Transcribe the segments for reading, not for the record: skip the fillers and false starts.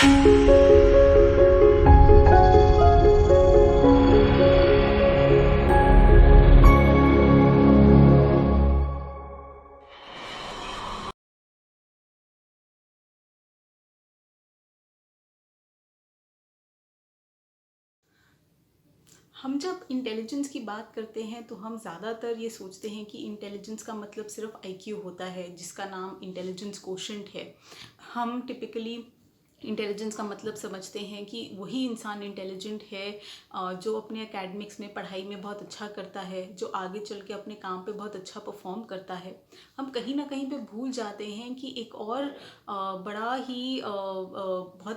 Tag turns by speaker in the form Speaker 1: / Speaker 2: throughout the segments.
Speaker 1: हम जब इंटेलिजेंस की बात करते हैं तो हम ज़्यादातर ये सोचते हैं कि इंटेलिजेंस का मतलब सिर्फ आईक्यू होता है, जिसका नाम इंटेलिजेंस कोशेंट है। हम टिपिकली इंटेलिजेंस का मतलब समझते हैं कि वही इंसान इंटेलिजेंट है जो अपने एकेडमिक्स में, पढ़ाई में बहुत अच्छा करता है, जो आगे चल के अपने काम पे बहुत अच्छा परफॉर्म करता है। हम कहीं ना कहीं पे भूल जाते हैं कि एक और बहुत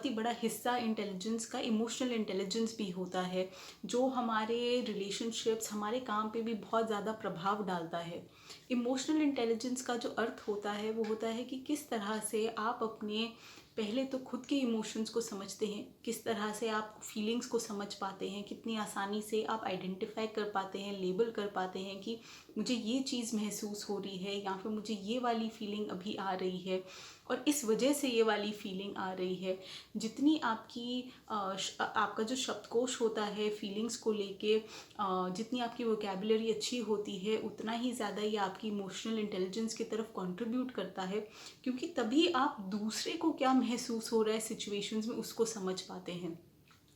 Speaker 1: ही बड़ा हिस्सा इंटेलिजेंस का इमोशनल इंटेलिजेंस भी होता है, जो हमारे रिलेशनशिप्स, हमारे काम पे भी बहुत ज़्यादा प्रभाव डालता है। इमोशनल इंटेलिजेंस का जो अर्थ होता है वो होता है कि किस तरह से आप अपने, पहले तो खुद के इमोशंस को समझते हैं, किस तरह से आप फीलिंग्स को समझ पाते हैं, कितनी आसानी से आप आइडेंटिफाई कर पाते हैं, लेबल कर पाते हैं कि मुझे ये चीज़ महसूस हो रही है या फिर मुझे ये वाली फीलिंग अभी आ रही है और इस वजह से ये वाली फीलिंग आ रही है। जितनी आपका जो शब्दकोश होता है फीलिंग्स को लेके, जितनी आपकी वोकेबुलरी अच्छी होती है, उतना ही ज़्यादा ये आपकी इमोशनल इंटेलिजेंस की तरफ कंट्रीब्यूट करता है, क्योंकि तभी आप दूसरे को क्या महसूस हो रहा है सिचुएशंस में उसको समझ पाते हैं।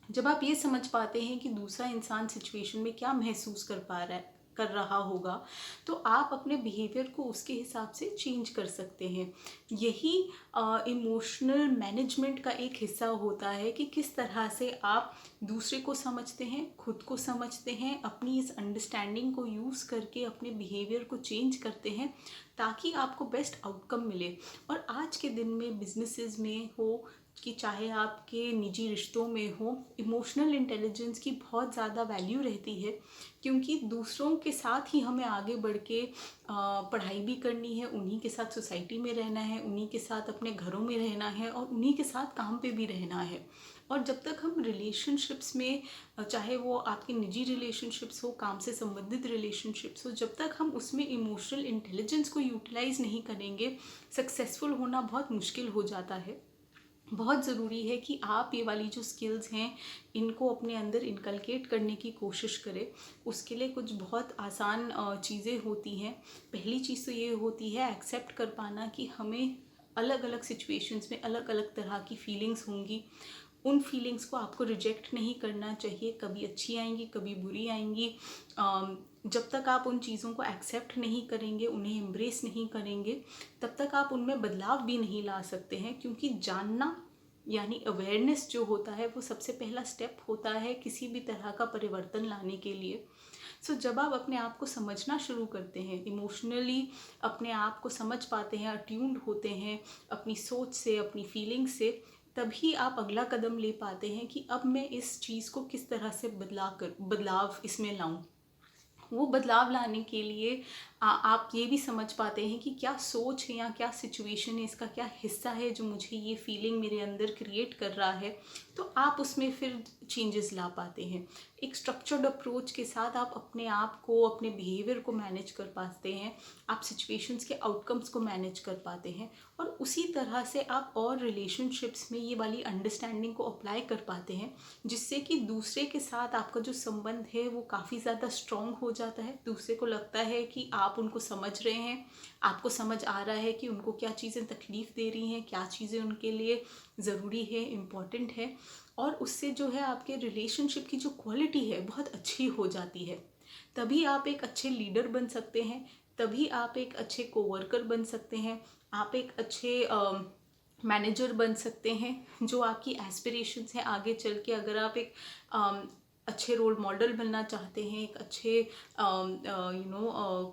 Speaker 1: जब आप ये समझ पाते हैं कि दूसरा इंसान सिचुएशन में क्या महसूस कर रहा होगा, तो आप अपने बिहेवियर को उसके हिसाब से चेंज कर सकते हैं। यही इमोशनल मैनेजमेंट का एक हिस्सा होता है कि किस तरह से आप दूसरे को समझते हैं, खुद को समझते हैं, अपनी इस अंडरस्टैंडिंग को यूज़ करके अपने बिहेवियर को चेंज करते हैं ताकि आपको बेस्ट आउटकम मिले। और आज के दिन में बिजनेसेस में हो कि चाहे आपके निजी रिश्तों में हो, इमोशनल इंटेलिजेंस की बहुत ज़्यादा वैल्यू रहती है, क्योंकि दूसरों के साथ ही हमें आगे बढ़ के पढ़ाई भी करनी है, उन्हीं के साथ सोसाइटी में रहना है, उन्हीं के साथ अपने घरों में रहना है और उन्हीं के साथ काम पे भी रहना है। और जब तक हम रिलेशनशिप्स में, चाहे वो आपके निजी रिलेशनशिप्स हो, काम से संबंधित रिलेशनशिप्स हो, जब तक हम उसमें इमोशनल इंटेलिजेंस को यूटिलाइज नहीं करेंगे, सक्सेसफुल होना बहुत मुश्किल हो जाता है। बहुत ज़रूरी है कि आप ये वाली जो स्किल्स हैं इनको अपने अंदर इनकलकेट करने की कोशिश करें। उसके लिए कुछ बहुत आसान चीज़ें होती हैं। पहली चीज़ तो ये होती है एक्सेप्ट कर पाना कि हमें अलग अलग सिचुएशंस में अलग अलग तरह की फीलिंग्स होंगी। उन फीलिंग्स को आपको रिजेक्ट नहीं करना चाहिए, कभी अच्छी आएंगी कभी बुरी आएंगी। जब तक आप उन चीज़ों को एक्सेप्ट नहीं करेंगे, उन्हें एम्ब्रेस नहीं करेंगे, तब तक आप उनमें बदलाव भी नहीं ला सकते हैं, क्योंकि जानना यानी अवेयरनेस जो होता है वो सबसे पहला स्टेप होता है किसी भी तरह का परिवर्तन लाने के लिए। जब आप अपने आप को समझना शुरू करते हैं, इमोशनली अपने आप को समझ पाते हैं, अट्यून्ड होते हैं अपनी सोच से, अपनी फीलिंग से, तभी आप अगला कदम ले पाते हैं कि अब मैं इस चीज़ को किस तरह से बदलाव इसमें लाऊं। वो बदलाव लाने के लिए आप ये भी समझ पाते हैं कि क्या सोच है या क्या सिचुएशन है, इसका क्या हिस्सा है जो मुझे ये फीलिंग मेरे अंदर क्रिएट कर रहा है, तो आप उसमें फिर चेंजेस ला पाते हैं। एक स्ट्रक्चर्ड अप्रोच के साथ आप अपने आप को, अपने बिहेवियर को मैनेज कर पाते हैं, आप सिचुएशंस के आउटकम्स को मैनेज कर पाते हैं, और उसी तरह से आप और रिलेशनशिप्स में ये वाली अंडरस्टैंडिंग को अप्लाई कर पाते हैं, जिससे कि दूसरे के साथ आपका जो संबंध है वो काफ़ी ज़्यादा स्ट्रॉन्ग हो जाता है। दूसरे को लगता है कि आप उनको समझ रहे हैं, आपको समझ आ रहा है कि उनको क्या चीज़ें तकलीफ़ दे रही हैं, क्या चीज़ें उनके लिए ज़रूरी है, इम्पॉर्टेंट है, और उससे जो है आपके रिलेशनशिप की जो क्वालिटी है बहुत अच्छी हो जाती है। तभी आप एक अच्छे लीडर बन सकते हैं, तभी आप एक अच्छे कोवर्कर बन सकते हैं, आप एक अच्छे मैनेजर बन सकते हैं। जो आपकी एस्पिरेशंस हैं आगे चल के, अगर आप एक अच्छे रोल मॉडल बनना चाहते हैं, एक अच्छे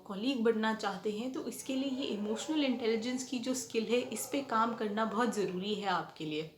Speaker 1: कॉलीग बनना चाहते हैं, तो इसके लिए ये इमोशनल इंटेलिजेंस की जो स्किल है इस पे काम करना बहुत ज़रूरी है आपके लिए।